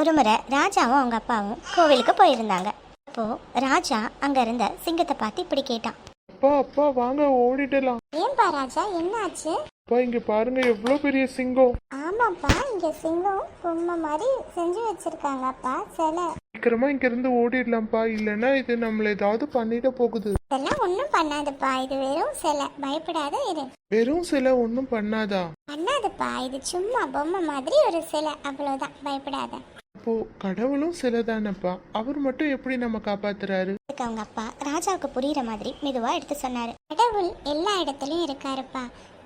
ஒரு முறை ராஜாவும் அவங்க அப்பாவும் கோவிலுக்கு போயிருந்தாங்க. அப்போ ராஜா அங்க இருந்த சிங்கத்தை பார்த்து இப்படி கேட்டான். அப்பா அப்பா வாங்க ஓடிடலாம். ஏன்பா ராஜா, என்ன ஆச்சு? அப்பா இங்க பாருங்க எவ்வளவு பெரிய சிங்கம். ஆமாப்பா, இங்க சிங்கம் பொம்மை மாதிரி செஞ்சு வச்சிருக்காங்கப்பா சிலை. சீக்கிரமா இங்க இருந்து ஓடிடலாம்ப்பா, இல்லைன்னா இது நம்மள ஏதாவது பண்ணிட போகுது. இதெல்லாம் ஒன்றும் பண்ணாதுப்பா, இது வெறும் சிலை, பயப்படாத இரு. வெறும் சில ஒன்றும் பண்ணாதா? பண்ணாதுப்பா, இது சும்மா பொம்மை மாதிரி ஒரு சிலை, அவ்வளோதான், பயப்படாத. அப்போ கடவுளும் சில தானப்பா, அவர் மட்டும் எப்படி நம்ம காப்பாத்துறாரு? அதுக்கு அவங்க அப்பா ராஜாவுக்கு புரியுற மாதிரி மெதுவா எடுத்து சொன்னாரு. கடவுள் எல்லா இடத்துலயும் இருக்காருப்பா,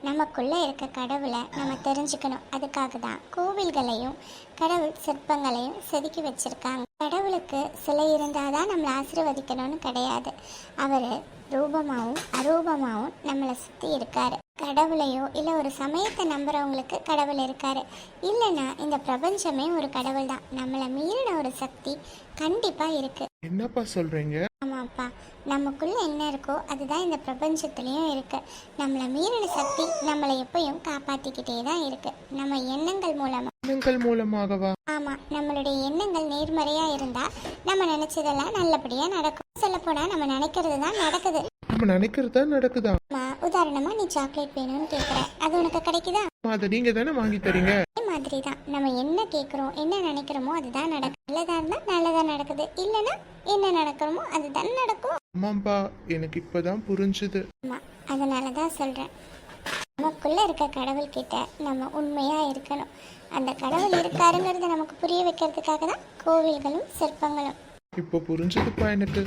நமக்குள்ள இருக்க கடவுளை நம்ம தெரிஞ்சுக்கணும். அதுக்காக தான் கோவில்களையும் கடவுள் சிற்பங்களையும் செதுக்கி வச்சிருக்காங்க. கடவுளுக்கு சிலை இருந்தாதான் நம்மளை ஆசீர்வதிக்கணும்னு கிடையாது. அவர் ரூபமாகவும் அரூபமாகவும் நம்மளை சுற்றி இருக்காரு. கடவுளையோ இல்லை ஒரு சமயத்தை நம்புறவங்களுக்கு கடவுள் இருக்காரு. இல்லைன்னா இந்த பிரபஞ்சமே ஒரு கடவுள் தான். நம்மளை மீறின ஒரு சக்தி கண்டிப்பா இருக்கு. என்னப்பா சொல்றீங்க? ஆமாப்பா, நமக்குள்ள என்ன இருக்கோ அதுதான் இந்த பிரபஞ்சத்துலேயும் இருக்கு. நம்மளை மீறின சக்தி நம்மளை எப்பயும் காப்பாற்றிக்கிட்டே தான் இருக்கு, நம்ம எண்ணங்கள் மூலமா. எண்ணங்கள் மூலமாகவா? ஆமா, நம்மளுடைய எண்ணங்கள் நேர்மறையா இருந்தா நம்ம நினைச்சதெல்லாம் நல்லபடியா நடக்கும். சொல்ல போனா நம்ம நினைக்கிறது தான் நடக்குது. நம்ம நினைக்கிறதா நடக்குதா? உதாரணமா நீ சாக்லேட் வேணும்னு கேக்குற, அது உனக்கு கிடைக்குதா? அதை நீங்க தானே வாங்கி தரீங்க. அதே மாதிரி தான் நம்ம என்ன கேட்குறோம், என்ன நினைக்கிறோமோ அதுதான் நடக்கும். நல்லதா இருந்தா நல்லதா நடக்குது, இல்லைன்னா என்ன நடக்கிறோமோ அதுதான் நடக்கும். ஆமாம்பா, எனக்கு இப்பதான் புரிஞ்சுது. ஆமா, அதனாலதான் சொல்றேன், நமக்குள்ள இருக்க கடவுள் கிட்ட நம்ம உண்மையா இருக்கணும். அந்த கடவுள் இருக்காருங்கிறத நமக்கு புரிய வைக்கிறதுக்காக தான் கோவில்களும் சிற்பங்களும். இப்போ புரிஞ்சுதுப்பா எனக்கு.